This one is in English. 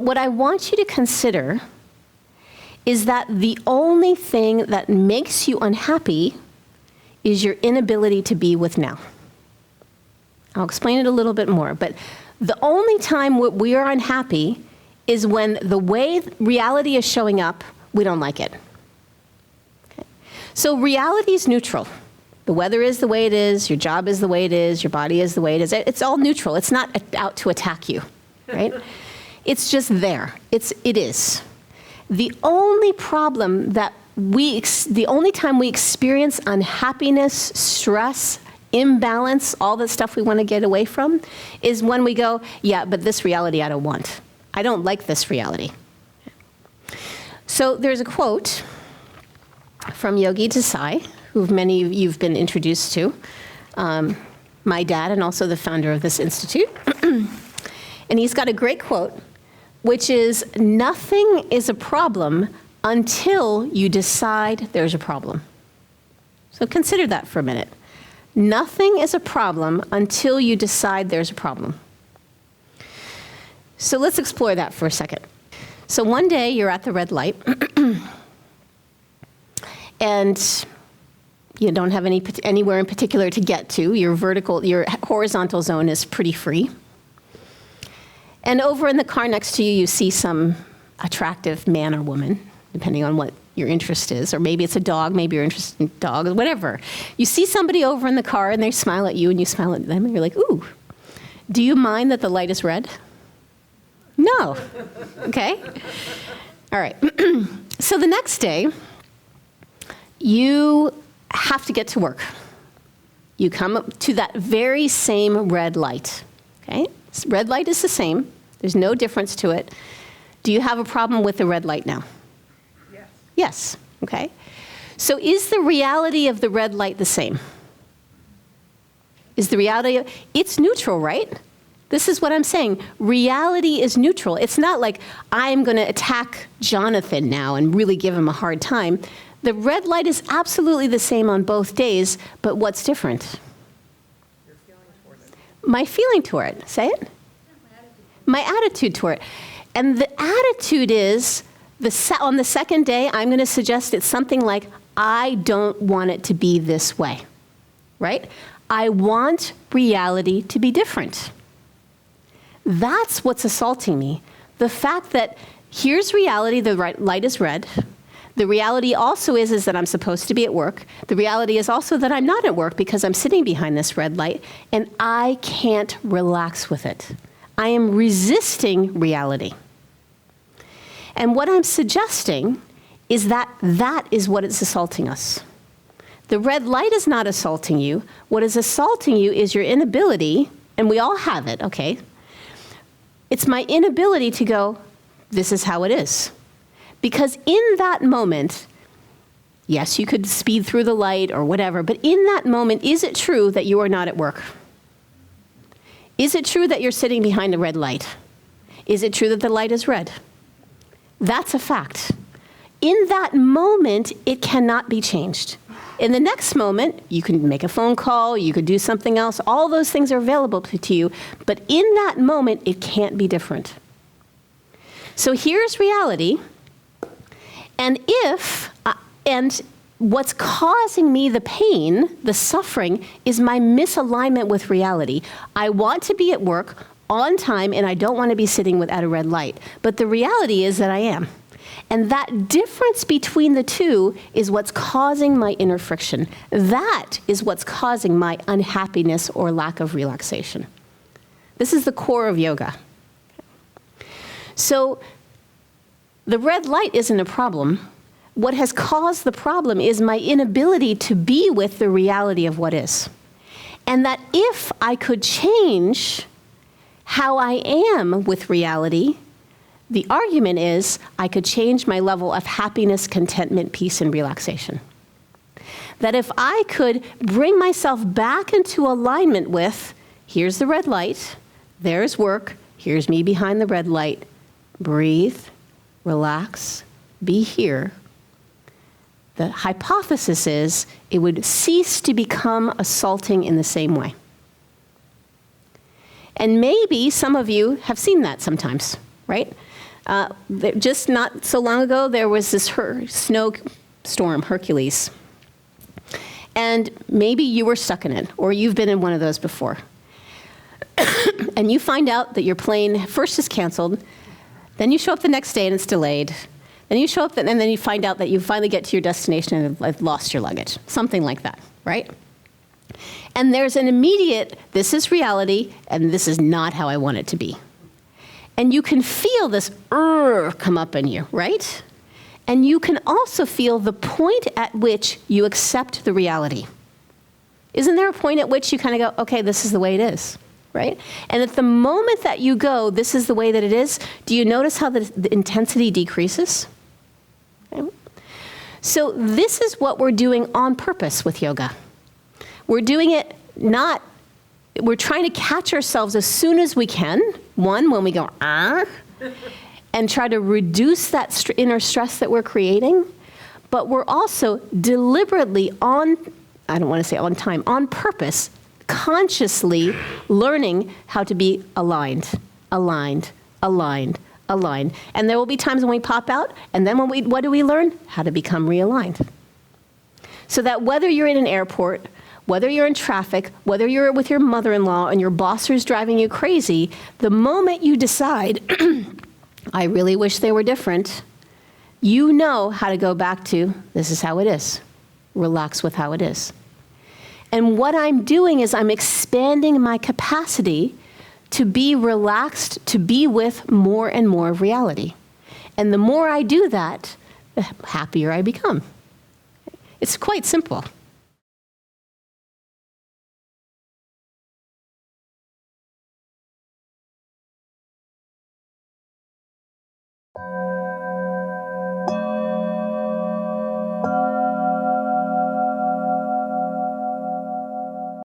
what I want you to consider is that the only thing that makes you unhappy is your inability to be with now. I'll explain it a little bit more, but the only time we are unhappy is when the way reality is showing up, we don't like it. Okay? So reality is neutral. The weather is the way it is, your job is the way it is, your body is the way it is. It's all neutral. It's not out to attack you, right? It's just there. It is. The only problem that the only time we experience unhappiness, stress, imbalance, all the stuff we want to get away from, is when we go, yeah, but this reality I don't want. I don't like this reality. So there's a quote from Yogi Desai, who many of you've been introduced to, my dad and also the founder of this institute. And he's got a great quote, which is, nothing is a problem until you decide there's a problem. So consider that for a minute. Nothing is a problem until you decide there's a problem. So let's explore that for a second. So one day you're at the red light and you don't have anywhere in particular to get to. Your horizontal zone is pretty free. And over in the car next to you, you see some attractive man or woman, depending on what your interest is, or maybe it's a dog, maybe you're interested in dogs, whatever. You see somebody over in the car and they smile at you and you smile at them and you're like, ooh, do you mind that the light is red? No. Okay. All right. So the next day, you have to get to work. You come up to that very same red light. Okay? Red light is the same. There's no difference to it. Do you have a problem with the red light now? Yes. Yes. Okay. So is the reality of the red light the same? Is the reality it's neutral, right? This is what I'm saying. Reality is neutral. It's not like I'm going to attack Jonathan now and really give him a hard time. The red light is absolutely the same on both days, but what's different? Your feeling toward it. My feeling toward it. Say it. My attitude toward it. And the attitude is, on the second day, I'm going to suggest it's something like, I don't want it to be this way, right? I want reality to be different. That's what's assaulting me. The fact that here's reality, the light is red. The reality also is that I'm supposed to be at work. The reality is also that I'm not at work because I'm sitting behind this red light and I can't relax with it. I am resisting reality. And what I'm suggesting is that that is what is assaulting us. The red light is not assaulting you. What is assaulting you is your inability, and we all have it, okay? It's my inability to go, this is how it is. Because in that moment, yes, you could speed through the light or whatever, but in that moment, is it true that you are not at work? Is it true that you're sitting behind a red light? Is it true that the light is red? That's a fact. In that moment, it cannot be changed. In the next moment, you can make a phone call, you could do something else, all those things are available to you, but in that moment, it can't be different. So here's reality, and what's causing me the pain, the suffering, is my misalignment with reality. I want to be at work on time, and I don't want to be sitting at a red light, but the reality is that I am. And that difference between the two is what's causing my inner friction. That is what's causing my unhappiness or lack of relaxation. This is the core of yoga. So the red light isn't a problem. What has caused the problem is my inability to be with the reality of what is. And that if I could change how I am with reality, the argument is I could change my level of happiness, contentment, peace, and relaxation. That if I could bring myself back into alignment with, here's the red light, there's work, here's me behind the red light, breathe, relax, be here. The hypothesis is it would cease to become assaulting in the same way. And maybe some of you have seen that sometimes, right? Just not so long ago, there was this snowstorm, Hercules. And maybe you were stuck in it, or you've been in one of those before. And you find out that your plane first is canceled, then you show up the next day and it's delayed. Then you show up, and then you find out that you finally get to your destination and have lost your luggage. Something like that, right? And there's an immediate, this is reality, and this is not how I want it to be. And you can feel this come up in you, right? And you can also feel the point at which you accept the reality. Isn't there a point at which you kind of go, okay, this is the way it is, right? And at the moment that you go, this is the way that it is, do you notice how the intensity decreases? Okay. So this is what we're doing on purpose with yoga. We're doing it we're trying to catch ourselves as soon as we can, when we go, and try to reduce that inner stress that we're creating, but we're also deliberately I don't want to say on time, on purpose, consciously learning how to be aligned. And there will be times when we pop out, and then what do we learn? How to become realigned. So that whether you're in an airport, whether you're in traffic, whether you're with your mother-in-law and your boss is driving you crazy, the moment you decide, I really wish they were different, you know how to go back to, this is how it is. Relax with how it is. And what I'm doing is I'm expanding my capacity to be relaxed, to be with more and more of reality. And the more I do that, the happier I become. It's quite simple.